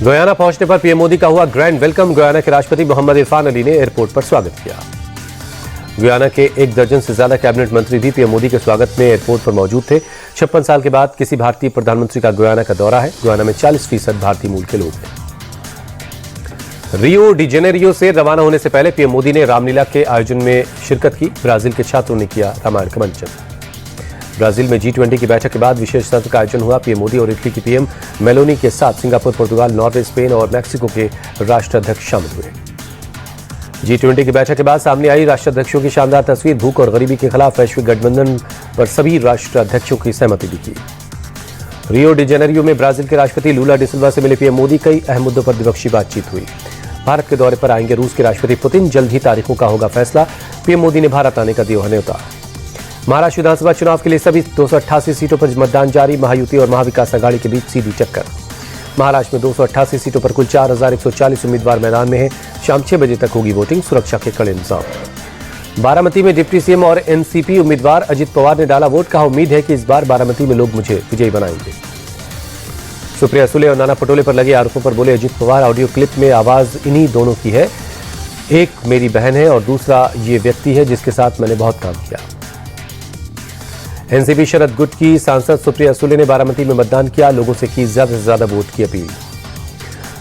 Guyana पहुंचने पर PM Modi का हुआ ग्रैंड वेलकम। गुयाना के राष्ट्रपति मोहम्मद इरफान अली ने एयरपोर्ट पर स्वागत किया। गुयाना के 1 दर्जन से ज्यादा कैबिनेट मंत्री भी पीएम मोदी के स्वागत में एयरपोर्ट पर मौजूद थे। 56 साल के बाद किसी भारतीय प्रधानमंत्री का गुयाना का दौरा है। गुयाना में 40% भारतीय मूल के लोग हैं। रियो डी जेनेरियो से रवाना होने से पहले पीएम मोदी ने रामलीला के आयोजन में शिरकत की। ब्राजील के छात्रों ने किया रामायण का मंचन। ब्राजील में G20 की बैठक के बाद विशेष सत्र का आयोजन हुआ। पीएम मोदी और इटली की पीएम मेलोनी के साथ सिंगापुर, पुर्तगाल, नॉर्वे, स्पेन और मैक्सिको के राष्ट्राध्यक्ष शामिल हुए। G20 की बैठक के बाद सामने आई राष्ट्राध्यक्षों की शानदार तस्वीर। भूख और गरीबी के खिलाफ वैश्विक गठबंधन पर सभी राष्ट्राध्यक्षों की सहमति भी की। रियो डी जेनेरियो में ब्राजील के राष्ट्रपति लूला डी सिल्वा से मिले पीएम मोदी। कई अहम मुद्दों पर द्विपक्षीय बातचीत हुई। भारत के दौरे पर आएंगे रूस के राष्ट्रपति पुतिन। जल्द ही तारीखों का होगा फैसला। पीएम मोदी ने भारत आने का दिया न्योता। महाराष्ट्र विधानसभा चुनाव के लिए सभी 288 सीटों पर मतदान जारी। महायुति और महाविकास अघाड़ी के बीच सीधी टक्कर। महाराष्ट्र में 288 सीटों पर कुल 4140 उम्मीदवार मैदान में हैं। शाम 6 बजे तक होगी वोटिंग। सुरक्षा के कड़े इंतजाम। बारामती में डिप्टी सीएम और एनसीपी उम्मीदवार अजित पवार ने डाला वोट। कहा, उम्मीद है कि इस बार बारामती में लोग मुझे विजयी बनाएंगे। सुप्रिया सुले और नाना पटोले पर लगे आरोपों पर बोले अजित पवार, ऑडियो क्लिप में आवाज इन्हीं दोनों की है। एक मेरी बहन है और दूसरा ये व्यक्ति है जिसके साथ मैंने बहुत काम किया। एनसीपी शरद गुट की सांसद सुप्रिया सुले ने बारामती में मतदान किया। लोगों से की ज्यादा से ज्यादा वोट की अपील।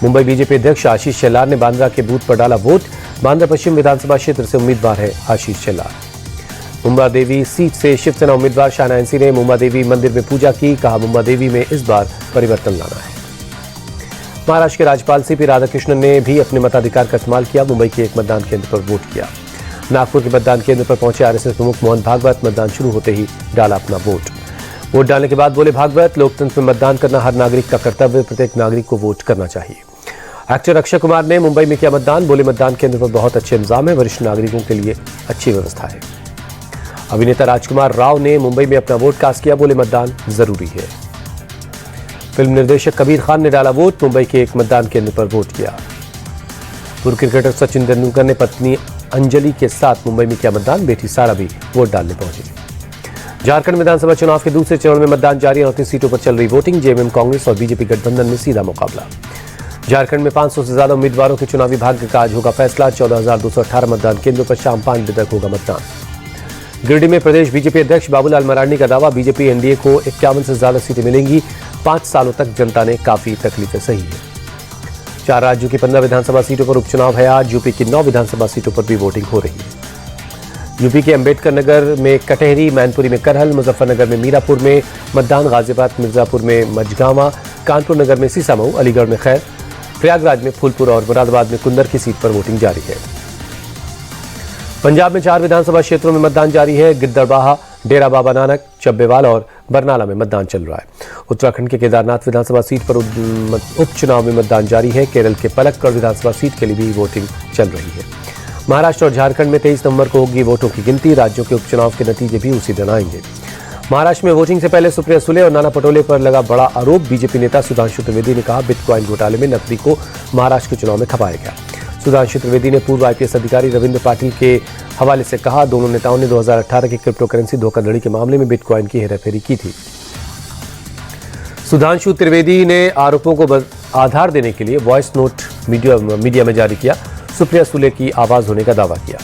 मुंबई बीजेपी अध्यक्ष आशीष शेलार ने बांद्रा के बूथ पर डाला वोट। बांद्रा पश्चिम विधानसभा क्षेत्र से उम्मीदवार है आशीष शेलार। मुंबा देवी सीट से शिवसेना उम्मीदवार शाहना एनसी ने मुंबा देवी मंदिर में पूजा की। कहा, मुंबा देवी में इस बार परिवर्तन लाना है। महाराष्ट्र के राज्यपाल सीपी राधाकृष्णन ने भी अपने मताधिकार का इस्तेमाल किया। मुंबई के एक मतदान केंद्र पर वोट किया। नागपुर के मतदान केंद्र पर पहुंचे आरएसएस प्रमुख मोहन भागवत। मतदान शुरू होते ही डाला अपना वोट। वोट डालने के बाद बोले भागवत, लोकतंत्र में मतदान करना हर नागरिक का कर्तव्य। प्रत्येक नागरिक को वोट करना चाहिए। एक्टर अक्षय कुमार ने मुंबई में किया मतदान। बोले, मतदान केंद्र पर बहुत अच्छे इंतजाम है। वरिष्ठ नागरिकों के लिए अच्छी व्यवस्था है। अभिनेता राजकुमार राव ने मुंबई में अपना वोट कास्ट किया। बोले, मतदान जरूरी है। फिल्म निर्देशक कबीर खान ने डाला वोट। मुंबई के एक मतदान केंद्र पर वोट किया। पूर्व क्रिकेटर सचिन तेंदुलकर ने पत्नी अंजलि के साथ मुंबई में किया मतदान। बेटी सारा भी वोट डालने पहुंची। झारखंड विधानसभा चुनाव के दूसरे चरण में मतदान जारी है। 29 सीटों पर चल रही वोटिंग। जेएमएम, कांग्रेस और बीजेपी गठबंधन में सीधा मुकाबला। झारखंड में 500 से ज्यादा उम्मीदवारों के चुनावी भाग्य का आज होगा फैसला। 14,218 मतदान केंद्रों पर शाम 5 बजे तक होगा मतदान। गिरिडीह में प्रदेश बीजेपी अध्यक्ष बाबूलाल मरांडी का दावा, बीजेपी एनडीए को 51 से ज्यादा सीटें मिलेंगी। 5 सालों तक जनता ने काफी तकलीफें सही है। 4 राज्यों की 15 विधानसभा सीटों पर उपचुनाव है आज। यूपी की 9 विधानसभा सीटों पर भी वोटिंग हो रही है। यूपी के अंबेडकर नगर में कटहरी, मैनपुरी में करहल, मुजफ्फरनगर में मीरापुर में मतदान, गाजियाबाद, मिर्जापुर में मझगांवा, कानपुर नगर में सीसामऊ, अलीगढ़ में खैर, प्रयागराज में फूलपुर और मुरादाबाद में कुंदर की सीट पर वोटिंग जारी है। पंजाब में 4 विधानसभा क्षेत्रों में मतदान जारी है। गिद्दड़बाहा, डेरा बाबा नानक, चब्बेवाल और बरनाला में मतदान चल रहा है। उत्तराखंड के केदारनाथ विधानसभा सीट पर उपचुनाव में मतदान जारी है। केरल के पलक्कड़ विधानसभा सीट के लिए भी वोटिंग चल रही है। महाराष्ट्र और झारखंड में 23 नवंबर को होगी वोटों की गिनती। राज्यों के उपचुनाव के नतीजे भी उसी दिन आएंगे। महाराष्ट्र में वोटिंग से पहले सुप्रिया सुले और नाना पटोले पर लगा बड़ा आरोप। बीजेपी नेता सुधांशु त्रिवेदी ने कहा, बिटकॉइन घोटाले में नकदी को महाराष्ट्र के चुनाव में खपाया गया। सुधांशु त्रिवेदी ने पूर्व आईपीएस अधिकारी रविंद्र पाटिल के हवाले से कहा, दोनों नेताओं ने 2018 के क्रिप्टो करेंसी धोखाधड़ी के मामले में बिटकॉइन की हेराफेरी की थी। सुधांशु त्रिवेदी ने आरोपों को आधार देने के लिए वॉइस नोट मीडिया में जारी किया। सुप्रिया सुले की आवाज होने का दावा किया।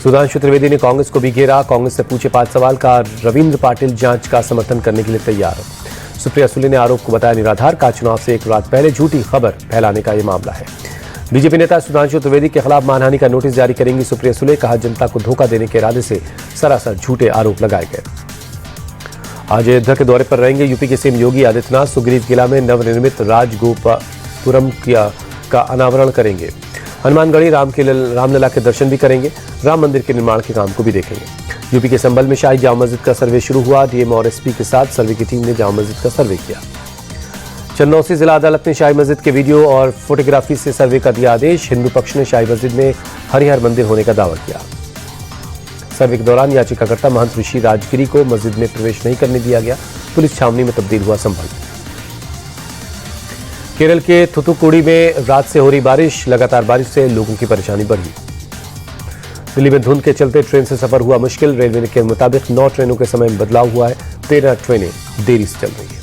सुधांशु त्रिवेदी ने कांग्रेस को भी घेरा। कांग्रेस से पूछे 5 सवाल का रविंद्र पाटिल जांच का समर्थन करने के लिए तैयार। सुप्रिया सुले ने आरोप को बताया निराधार। का चुनाव से 1 रात पहले झूठी खबर फैलाने का यह मामला है। बीजेपी नेता सुधांशु त्रिवेदी के खिलाफ मानहानि का नोटिस जारी करेंगी सुप्रिया सुले। कहा, जनता को धोखा देने के इरादे से सरासर झूठे आरोप लगाए गए। आज अयोध्या के दौरे पर रहेंगे यूपी के सीएम योगी आदित्यनाथ। सुग्रीव किला में नवनिर्मित राजगोपुरम का अनावरण करेंगे। हनुमानगढ़ी रामलला के दर्शन भी करेंगे। राम मंदिर के निर्माण के काम को भी देखेंगे। यूपी के संभल में शाही जामा मस्जिद का सर्वे शुरू हुआ। डीएम और एसपी के साथ सर्वे की टीम ने जामा मस्जिद का सर्वे किया। चंदौसी जिला अदालत ने शाही मस्जिद के वीडियो और फोटोग्राफी से सर्वे का दिया आदेश। हिंदू पक्ष ने शाही मस्जिद में हरिहर मंदिर होने का दावा किया। सर्वे के दौरान याचिकाकर्ता महंत ऋषि राजगिरी को मस्जिद में प्रवेश नहीं करने दिया गया। पुलिस छावनी में तब्दील हुआ संभल। केरल के थुथुकुडी में रात से हो रही बारिश। लगातार बारिश से लोगों की परेशानी बढ़ी। दिल्ली में धुंध के चलते ट्रेन से सफर हुआ मुश्किल। रेलवे के मुताबिक 9 ट्रेनों के समय में बदलाव हुआ है। 13 ट्रेनें देरी से चल रही है।